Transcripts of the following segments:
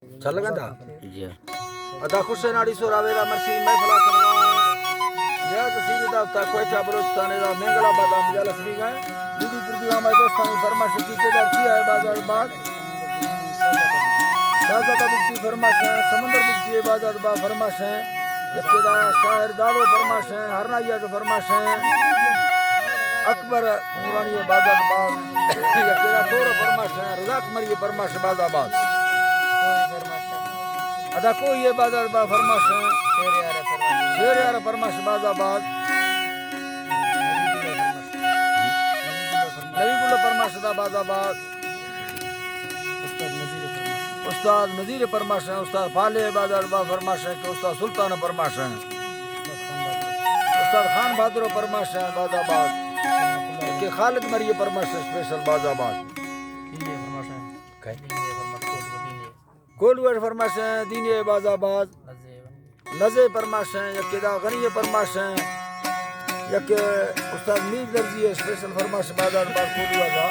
चल गंदा जी अदा हुसैन आड़ी सोरावेरा मरसी महफला करवा या तसीद दावता कोयटा बलोचिस्तान दा मेंगला बादाम जला सभी गए दीदी पुरदी हमारे दोस्तानी फरमाश की केदार किया है बाजार बाग दादा का बुक्ति फरमाश है समंदर बुक्ति है बाजार बाग फरमाश है जबकेदा शायर दादो फरमाश है हरनाइया का फरमाश है अकबर नूरानी बाजार बाग जबकेदा तोरो फरमाश है रजाक मरी फरमाश बाजार बाग अदा को ये बाजार बा फरमाश है शेर यार फरमाश बाजाबाद नबीगुल फरमाश दा बाजाबाद उस्ताद नजीर फरमाश है उस्ताद फाले बाजार बा फरमाश है कि उस्ताद सुल्तान फरमाश है उस्ताद खान बहादुर फरमाश है बाजाबाद कि खालिद मरिए फरमाश है स्पेशल बाजाबाद गोलवर फरमाश है दीने बाजाबाद नज़े फरमाश हैं यकेदा गनी फरमाश हैं यके उस्ताद मीर दर्जी है स्पेशल फरमाश बाजार बार कोलुआ का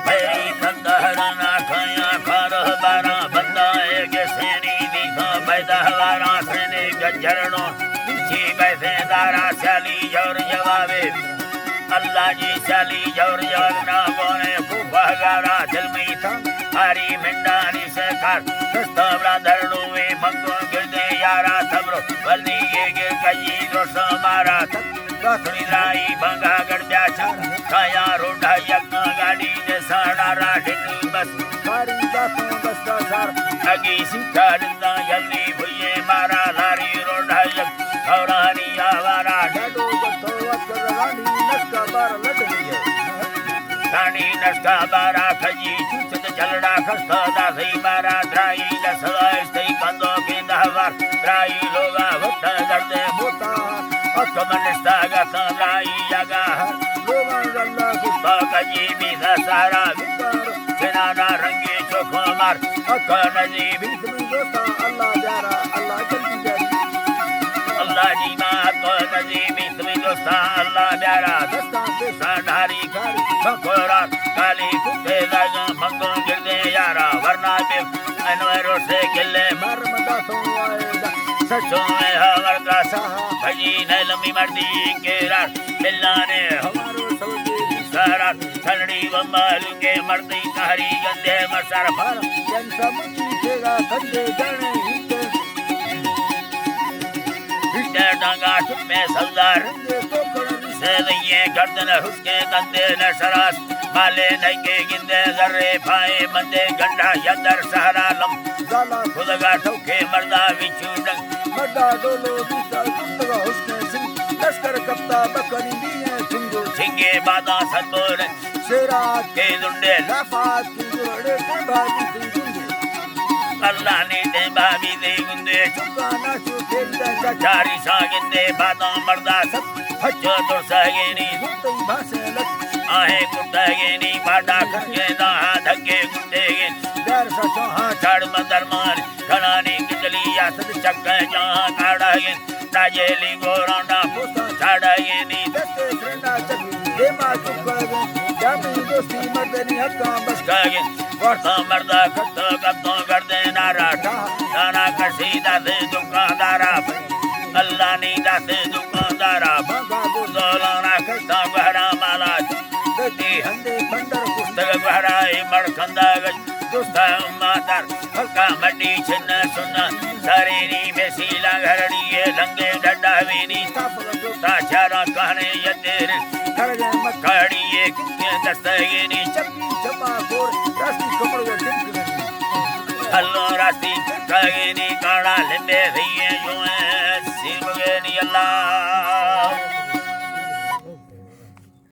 मेरी कंदहराना खाया खारह बारा बंदा है के सेनी दिखा बैदहवारा सेने गजरनो जी बैसेदारा सली जोर जवाबे अल्लाह जी सली जोर जवाब ना बोने कुफगारा दिल में था हरी मिंडानी से कर सस्ता ब्रदर वे मंगो गिरदे यारा थबरो बल्दी ये गिर कई रोसा मारा काथड़ी लाई भंगा गड़जा चारा काया रोडा यज्ञ गाड़ी ने साड़ा राढनी बस सारी दातों दस्ता सार अगी सीता दिंदा जल्दी भुये मारा लारी रोडा यज्ञ औरानी आवारा डडो जतो अकर रानी नस्का बार लड़नी है रानी नस्का बारा खजी चुचत चलड़ा खस्ता दा सही मारा ड्राई दसला सही कंदो के दहवार ड्राई लोगा वक्त दर्दे मोता अकमनस्ता गता ड्राई जगा लोगा अल्लाह कुत्ता कजी भी सारा विकार सेनाना रंगे चोखो मार अकनजी भी तुम दोस्ता अल्लाह जारा अल्लाह जल्दी जारी अल्लाह जी मात को नजीबी तुम्हें दोस्ता अल्लाह प्यारा दस्ता पे साढ़ारी खारी बकोरा काली कुत्ते लगा मंगो गिरदे यारा वरना पे अनवरों से गिले मरमदा सोआएगा सचो में हवर का सहा भजी न लंबी मर्दी के रात बिल्ला ने हमारो सौदे सारा ठंडी बम्बालू के मर्दी कहरी गंदे मसर भर जंसा मुची देगा धंधे जाने हिते हिटे डांगा में सल्दार रंगे तो करनी से ये गर्दन हुस्के कंदे न सरास माले नंगे गिंदे जर्रे फाए बंदे गंडा यदर सहरा लम जाला खुदगा ठोके मर्दा विचू डंग मड्डा डोलो दूसरा कुत्तगा हुस्ने सिंह लश्कर कप्ता बकरी दिए चुंगो सिंगे बादा सतोर शेरा के दुंडे लाफात की जोड़े के भागी सी गुंगे अल्लाह ने दे बाबी दे गुंदे चुका नाचो खेलता चाचा चारी सागिंदे बादा मर्दा सब हच्चो तो सगेनी गुत्तई भासे लग आहे गुट्टगेनी बाडा खरगे दा धक्के गुट्टेगे डर सा चौहा छड़ मदरमान खनानी कितली या सद चक्क जहां काड़गे ताजेली गोरांडा पोता छड़गे नी दस्ते फ्रेंडा चली देमा चुका गए जामी दोस्ती मर्दनी हक्का बस कगे वर्ता मर्दा खत्तो कत्तो कर दे नारा नाना कसीदा दे दुकानदारा अल्लाह नी दाते दुकानदारा बागा दोलाना खत्ता बहरा माला दे हंदे बंदर पुस्तक बहराई मड़खंदा गज दोस्ता मातार हल्का मड्डी छिन्न सुन्न सरेनी बेसीला घरड़ी ये लंगे डड्डा वीनी काफला तो ताचारा कहने यदेर कर गए मत काड़ी ये कितने दस्तगीनी चप्पी जमा गोर रास्ती कपड़ में दिन हल्लो रास्ती कगीनी काड़ा लिंबे भैये जो है